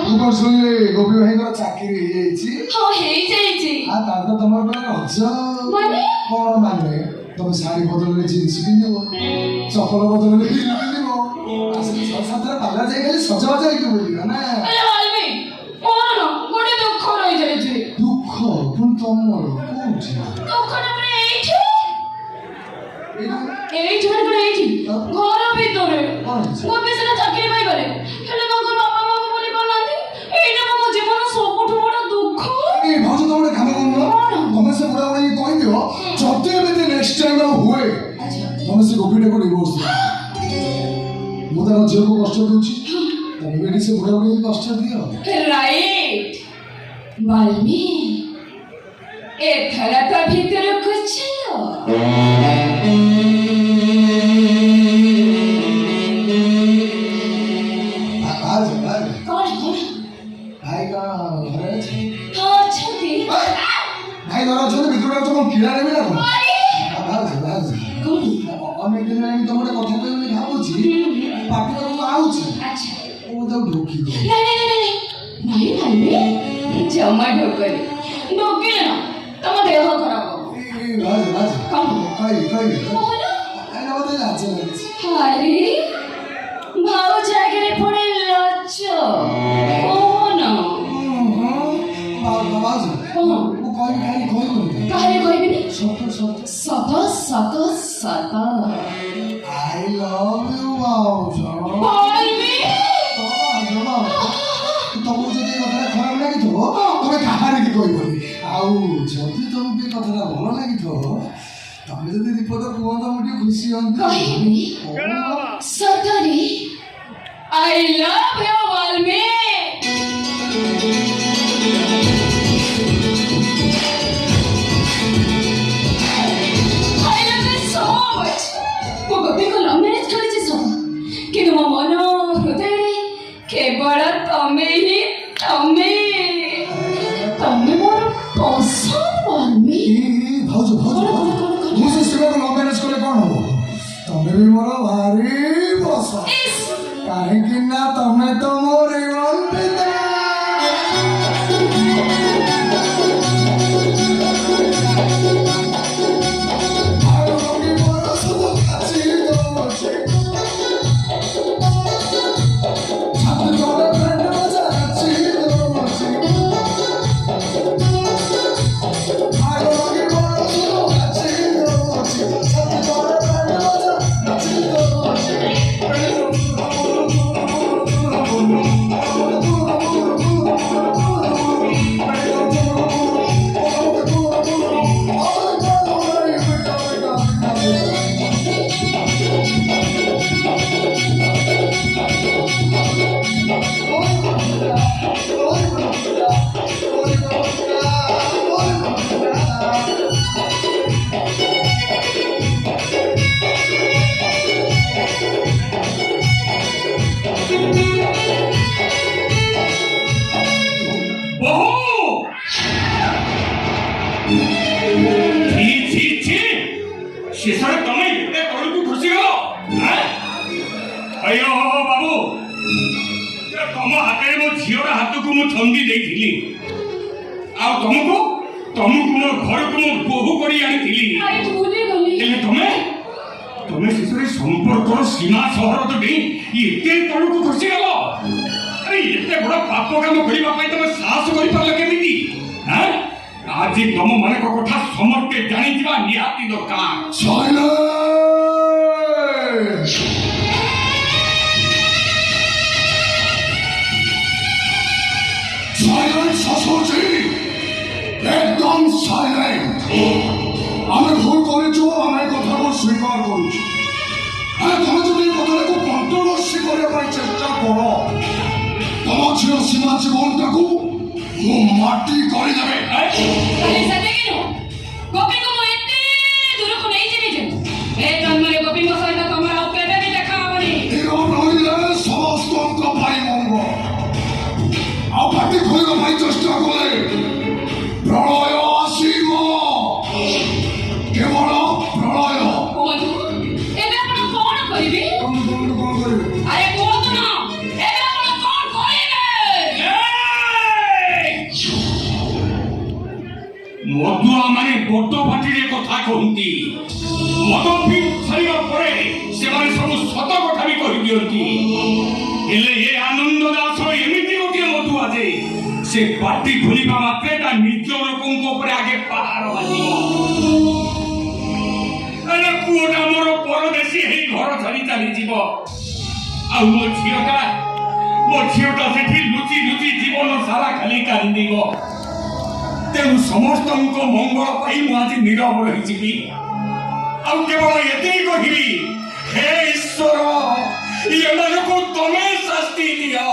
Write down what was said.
ମୁଁ ଶୁଣିଲି ଗୋପୀ ଭାଇଙ୍କର ଚାକିରି ହେଇଯାଇଛି। ହଁ ହେଇଯାଇଛି। ଆଉ ତାଙ୍କ ତମର ପୁରା ରଜ ମାନେ କଣ ମାନେ ତମେ ଶାଢୀ ବଦଳରେ ଜିନ୍ସ ପିନ୍ଧିବ, ଚପଲ ବଦଳରେ ହିଲ୍ ପିନ୍ଧିବ, ଛଅ ସାତଟା ପାଲା ଯାଇ ଖାଲି ସଜବାଜ ହେଇକି ବୁଲିବ ନା। କଣ ଗୋଟେ ଦୁଃଖ ରହିଯାଇଛି। ଦୁଃଖ ପୁଣି ତମର କୋଉଠି? ଦୁଃଖଟା ପୁଣି ଏଇଠି ମାନେ ଏଇଠି ଘର ଭିତରେ। ଗୋପୀ ସିନା ଚାକିରି ପାଇଗଲେ, ହେଲେ ତାଙ୍କ ବାପା ମାଙ୍କୁ ବୋଲି ପାରୁନାହାନ୍ତି। ଏଇଟା ମୋ ଜୀବନ ସବୁଠୁ ବଡ ଦୁଃଖ। ଭାଉଜ ତମେ ଗୋଟେ କାମ କରୁନ, ତମେ ସେ ବୁଢା ବୁଢୀ କହିଦିଅ ଯଦି ଏମିତି ନେକ୍ସଟ ଟାଇମ୍ ଆଉ ହୁଏ ତମେ ସେ ଗୋପୀଟାକୁ ଡିଭୋର୍ସ ଦିଅ। ମୁଁ ତାଙ୍କ ଝିଅକୁ କଷ୍ଟ ଦଉଛି, ତମେ ବି ସେ ବୁଢା ବୁଢୀ କଷ୍ଟ ଦିଅ। ରାଇଟ୍ ବାଲ୍ମୀ, ଏଥର ତ ଭିତରକୁ ଚାଲ। ଭାଇ କଣ ଘରେ ଅଛି? ଅଛନ୍ତି ଭାଇ ଘରେ ଅଛନ୍ତି, ଭିତରକୁ ଆଉଛ କଣ କିଣା ନେବି ନା କଣ? ଅନେକ ଦିନ ହେଲାଣି ତମ ଗୋଟେ କଥା କହିବି ବୋଲି ଭାବୁଛି, ପାଟିରେ ମୁଁ ଆଉଛି ମୁଁ ତାକୁ ଢୋକି ଦଉ। ନାଇଁ ବାଲ୍ମୀ, ଜମା ଢୋକନି। ଢୋକିଲେ ନା ତମ ଦେହ ଖରାପ ହବ। ଆରେ ଭାଉଜ ଆଗରେ ପୁଣି ଲଜ କଣ? କାହାରେ କହିବିନି? ସତ ସତ ସତ। I love you, ଭାଉଜ। ତମକୁ ଯଦି ଏ କଥାଟା ଖରାପ ଲାଗିଥିବ ତମେ କାହାରିକି କହିବନି, ଆଉ ଯଦି ତମକୁ ଏ କଥାଟା ଭଲ ଲାଗିଥିବ ତମେ ଯଦି ଦୀପଦ କୁହନ୍ତ ମୁଁ ଟିକେ ଖୁସି ହୁଅନ୍ତି। କହିବି ସତରେ I love you, ବାଲ୍ମୀ। କିନ୍ତୁ ମୋ ମନ ହୃଦୟରେ କେବଳ ତମେ ହିଁ ତମେ ମୋର ପସନ୍ଦ ବାଲ୍ମୀ। ଭାଉଜ ମୁଁ ସେ ସ୍ତ୍ରୀକୁ ନ ମ୍ୟାରେଜ କଲେ କଣ ହବ? ତମେ ବି ମୋର ଭାରି ପସନ୍ଦ, କାହିଁକି ନା ତମେ ତ ମୋର शेषରେ ତମେ ଏତେ ତଳକୁ ଖସିଗଲ। ଅಯ್ୟୋ ବାବୁ, ତମ ହାତରେ ମୋ ଝିଅର ହାତକୁ ମୁଁ ଛନ୍ଦି ଦେଇଥିଲି, ଆଉ ତମକୁ ମୋ ଘରକୁ ମୁଁ ବୋହୂ କରି ଆଣିଥିଲି। ହେଲେ ତମେ ଶେଷରେ ସମ୍ପର୍କର ସୀମା ସହରତ ଡେଇଁ ଏତେ ତଳକୁ ଖସିଗଲ। ଆରେ ଏତେ ବଡ଼ ପାପ କାମ କରିବା ପାଇଁ ତମେ ସାହସ କରିପାରିଲ କେମିତି? ଆଜି ତମ ମାନଙ୍କ କଥା ସମସ୍ତେ ଜାଣିଥିବା ନିହାତି ଦରକାର। একদম সাইলেন্ট। আমি ভুল করেছি, আমি কথাকে স্বীকার করছি। তুমি যদি এই কথাটাকে কন্ট্রোভার্সি କରିବା ପାଇଁ চেষ্টা কর ତମ ଝିଅ ସୀମା ଜୀବନଟାକୁ ମୁଁ ମାଟି କରିଦେବେ। ଗୋପୀଙ୍କୁ ମୁଁ ଏତେ ଦୂରକୁ ନେଇଯିବି ଯେ ଏ ଜନ୍ମରେ ଗୋପୀଙ୍କ ସହିତ ତମର ଆଉ କେବେ ବି ଦେଖା ହବନି। ରହିଲେ ସମସ୍ତଙ୍କ ପାଇଁ ମଙ୍ଗଳ। ଆଉ ପାଟି ଖୋଲିବା ପାଇଁ ଚେଷ୍ଟା କଲେ ପ୍ରଳୟ ଆସିବ, କେବଳ ପ୍ରଳୟ। ଏବେ ଆପଣ କଣ କରିବେ? କଣ କରିବେ? ଆରେ କୁହନ୍ତୁ ନା, ଏବେ ଆପଣ କଣ କରିବେ? ମାନେ ବଡ ପାଟିରେ କଥା କହନ୍ତି ମଦ ପିଇ ସାରିବା ପରେ ସେମାନେ ସବୁ ସତ କଥା ବି କହିଦିଅନ୍ତି ହେଲେ ଏ ଆନନ୍ଦ ଦାସ ଏମିତି ଗୋଟିଏ ମଧୁଆ ଯେ ସେ ପାଟି ଖୋଲିବା ମାତ୍ରେ ତା ନିଜ ଲୋକଙ୍କ ଉପରେ ଆଗେ ପାହାର ବାଜିବ ଆରେ ପୁଅଟା ମୋର ପରଦେଶୀ ହେଇ ଘର ଛାଡି ଚାଲିଯିବ ଆଉ ମୋ ଝିଅଟା ସେଠି ଲୁଚି ଲୁଚି ଜୀବନ ସାରା ଖାଲି କାନ୍ଦିବ ତେଣୁ ସମସ୍ତଙ୍କ ମଙ୍ଗଳ ପାଇଁ ମୁଁ ଆଜି ନୀରବ ରହିଯିବି ଆଉ କେବଳ ଏତିକି କହିବି ହେ ଈଶ୍ୱର ଏମାନଙ୍କୁ ତମେ ଶାସ୍ତି ଦିଅ